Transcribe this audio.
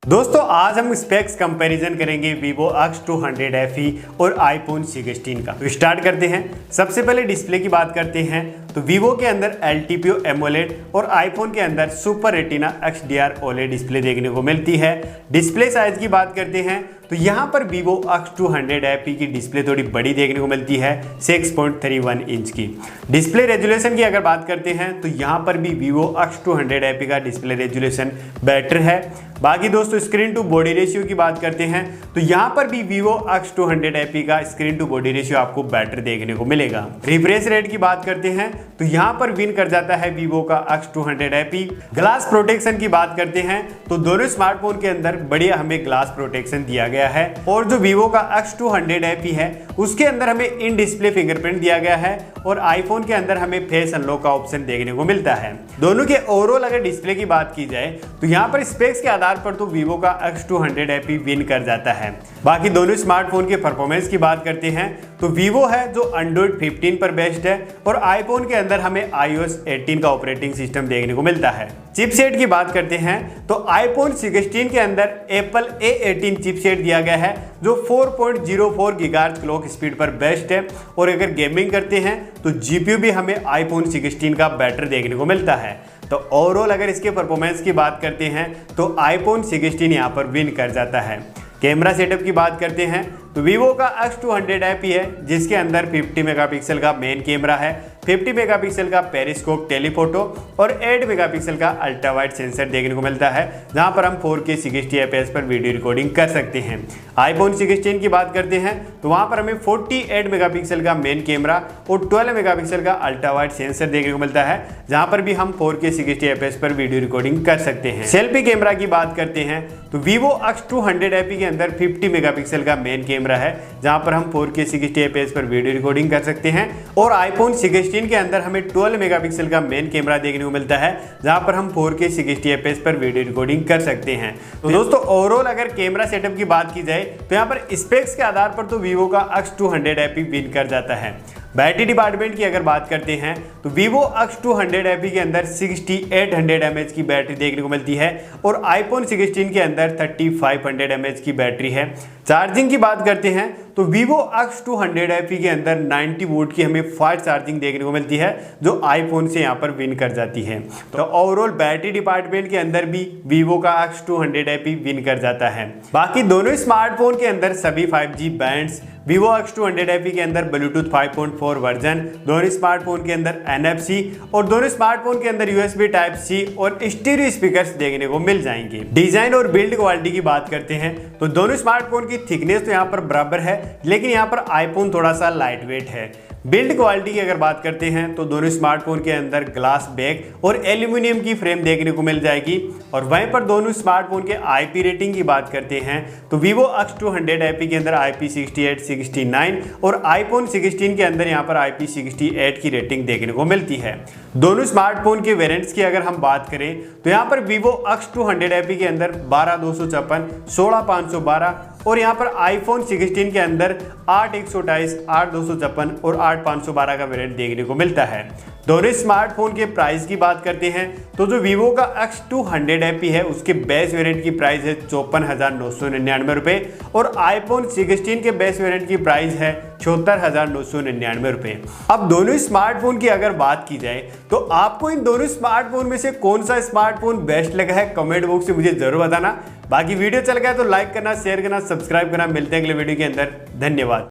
दोस्तों आज हम स्पेक्स कंपैरिजन करेंगे Vivo X200 FE और iPhone 16 का। तो स्टार्ट करते हैं। सबसे पहले डिस्प्ले की बात करते हैं तो Vivo के अंदर LTPO AMOLED और iPhone के अंदर super retina XDR OLED display देखने को मिलती है। डिस्प्ले साइज की बात करते हैं तो यहाँ पर Vivo X200 FE की डिस्प्ले थोड़ी बड़ी देखने को मिलती है 6.31 इंच की। डिस्प्ले रेजुलेशन की अगर बात करते हैं तो यहाँ पर भी Vivo X200 FE का डिस्प्ले रेजुलेशन बेटर है। बाकी दोस्तों स्क्रीन टू बॉडी रेशियो की बात करते हैं तो यहाँ पर भी Vivo X200 FE का स्क्रीन टू बॉडी रेशियो आपको बेटर देखने को मिलेगा। रिफ्रेश रेट की बात करते हैं तो यहाँ पर विन कर जाता है Vivo का X200 FE। ग्लास प्रोटेक्शन की बात करते हैं तो दोनों स्मार्टफोन के अंदर बढ़िया हमें ग्लास प्रोटेक्शन दिया गया है और जो Vivo का X200 FE है उसके अंदर हमें इन डिस्प्ले फिंगरप्रिंट दिया गया है और आईफोन के अंदर हमें फेस अनलॉक का ऑप्शन देखने को मिलता है। दोनों के ओवरऑल अगर डिस्प्ले की बात की जाए तो यहाँ पर स्पेक्स के आधार पर तो Vivo का X200 FE विन कर जाता है। बाकी दोनों स्मार्टफोन के परफॉर्मेंस की बात करते हैं तो Vivo है जो Android 15 पर बेस्ड है और आईफोन के अंदर हमें iOS 18 का ऑपरेटिंग सिस्टम देखने को मिलता है। चिपसेट की बात करते हैं तो iPhone 16 के अंदर Apple A18 चिपसेट दिया गया है जो 4.04 गीगाहर्ट्ज क्लॉक स्पीड पर बेस्ट है और अगर गेमिंग करते हैं तो GPU भी हमें iPhone 16 का बेटर देखने को मिलता है। तो ओवरऑल अगर इसके परफॉर्मेंस की बात करते हैं तो iPhone 16 यहाँ पर विन कर जाता है। कैमरा सेटअप की बात करते हैं तो Vivo का X200 FE है जिसके अंदर 50 मेगापिक्सल का मेन कैमरा है, 50 मेगापिक्सल का पेरिस्कोप टेलीफोटो और 8 मेगापिक्सल का अल्ट्रा वाइड सेंसर देखने को मिलता है जहां पर हम 4K 60 fps पर वीडियो रिकॉर्डिंग कर सकते हैं। iPhone 16 की बात करते हैं तो वहां पर हमें 48 मेगापिक्सल का मेन कैमरा और 12 मेगापिक्सल का अल्ट्रा वाइड सेंसर देखने को मिलता है जहां पर भी हम 4K 60 fps पर वीडियो रिकॉर्डिंग कर सकते हैं। सेल्फी कैमरा की बात करते हैं तो Vivo X200 FE के अंदर 50 मेगापिक्सल का मेन कैमरा है जहां पर हम 4K 60 fps पर वीडियो रिकॉर्डिंग कर सकते हैं और iPhone 16 के अंदर हमें 12 मेगापिक्सल का मेन कैमरा देखने को मिलता है जहां पर हम 4K 60 fps पर वीडियो रिकॉर्डिंग कर सकते हैं। तो दोस्तों ओवरऑल अगर कैमरा सेटअप की बात की जाए तो यहां पर स्पेक्स के आधार पर तो Vivo का X200 FE विन कर जाता है। बैटरी डिपार्टमेंट की अगर बात करते हैं तो Vivo X200 FE के अंदर 6800 mAh की बैटरी देखने को मिलती है और iPhone 16 के अंदर 3500 mAh की बैटरी है। चार्जिंग की बात करते हैं तो Vivo X200 FE के अंदर 90 वोल्ट की हमें फास्ट चार्जिंग देखने को मिलती है जो आईफोन से यहाँ पर विन कर जाती है। तो ओवरऑल बैटरी डिपार्टमेंट के अंदर भी Vivo का X200 FE विन कर जाता है। बाकी दोनों स्मार्टफोन के अंदर सभी 5G bands, Vivo X200 FE के अंदर Bluetooth 5.4 वर्जन, दोनों स्मार्टफोन के अंदर NFC और दोनों स्मार्टफोन के अंदर USB Type-C और स्टीरियो स्पीकर्स देखने को मिल जाएंगे। डिजाइन और बिल्ड क्वालिटी की बात करते हैं तो दोनों स्मार्टफोन की थिकनेस तो यहाँ पर बराबर है लेकिन यहाँ पर आईफोन थोड़ा सा लाइट वेट है। बिल्ड क्वालिटी की अगर बात करते हैं तो दोनों स्मार्टफोन के अंदर ग्लास बैक और एल्यूमिनियम की फ्रेम देखने को मिल जाएगी और वहीं पर दोनों स्मार्टफोन के IP रेटिंग की बात करते हैं तो Vivo X200 FE के अंदर IP68 69 और iPhone 16 के अंदर यहाँ पर IP68 की रेटिंग देखने को मिलती है। दोनों स्मार्टफोन के वेरिएंट्स की अगर हम बात करें तो यहाँ पर Vivo X200 FE के अंदर 12256, 16512 और यहाँ पर iPhone 16 के अंदर 8128, 8256 और 8512 का वेरिएंट देखने को मिलता है। दोनों स्मार्टफोन के प्राइस की बात करते हैं तो जो Vivo का X200 FE है उसके बेस वेरिएंट की प्राइस है 54,999 रुपये और iPhone 16 के बेस वेरिएंट की प्राइस है 74,999 रुपये। अब दोनों स्मार्टफोन की अगर बात की जाए तो आपको इन दोनों स्मार्टफोन में से कौन सा स्मार्टफोन बेस्ट लगा है कमेंट बॉक्स में मुझे जरूर बताना। बाकी वीडियो चल गया तो लाइक करना, शेयर करना, सब्सक्राइब करना। मिलते हैं अगले वीडियो के अंदर। धन्यवाद।